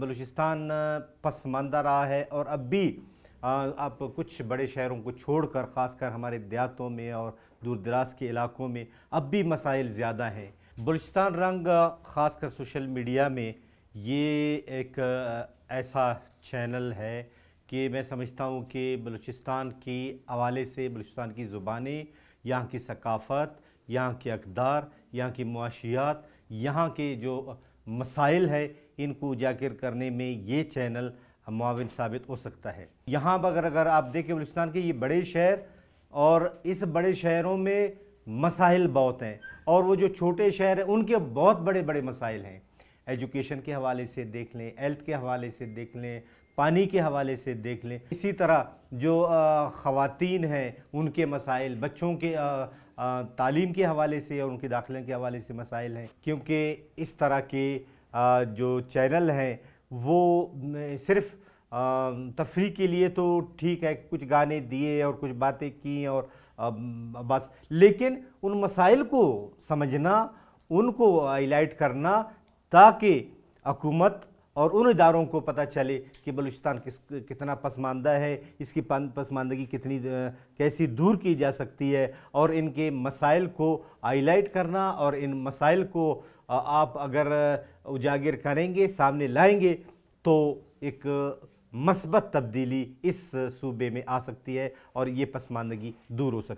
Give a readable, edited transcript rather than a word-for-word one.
बलूचिस्तान पसमानदा रहा है और अब भी अब कुछ बड़े शहरों को छोड़कर ख़ासकर हमारे देहातों में और दूर दराज के इलाकों में अब भी मसाइल ज़्यादा हैं। बलूचिस्तान रंग ख़ासकर सोशल मीडिया में ये एक ऐसा चैनल है कि मैं समझता हूँ कि बलूचिस्तान की हवाले से बलूचिस्तान की ज़ुबानें, यहाँ की सकाफ़त, यहाँ के अक़दार, यहाँ की मुआशियात, यहाँ के जो मसाइल है इनको उजागर करने में ये चैनल मुआविन साबित हो सकता है। यहाँ पर अगर आप देखें बलूचिस्तान के ये बड़े शहर और इस बड़े शहरों में मसाइल बहुत हैं और वो जो छोटे शहर हैं उनके बहुत बड़े बड़े मसाइल हैं। एजुकेशन के हवाले से देख लें, हेल्थ के हवाले से देख लें, पानी के हवाले से देख लें। इसी तरह जो ख़वातीन हैं उनके मसाइल, बच्चों के तालीम के हवाले से और उनके दाखिले के हवाले से मसाइल हैं। क्योंकि इस तरह के जो चैनल हैं वो सिर्फ़ तफरीह के लिए तो ठीक है, कुछ गाने दिए और कुछ बातें की और बस, लेकिन उन मसाइल को समझना, उनको हाईलाइट करना ताकि हुकूमत और उन इदारों को पता चले कि बलूचिस्तान कितना पसमानदा है, इसकी पसमानदगी कितनी कैसी दूर की जा सकती है और इनके मसाइल को हाईलाइट करना और इन मसाइल को आप अगर उजागर करेंगे, सामने लाएंगे तो एक मस्बत तब्दीली इस सूबे में आ सकती है और ये पसमानदगी दूर हो सकती है।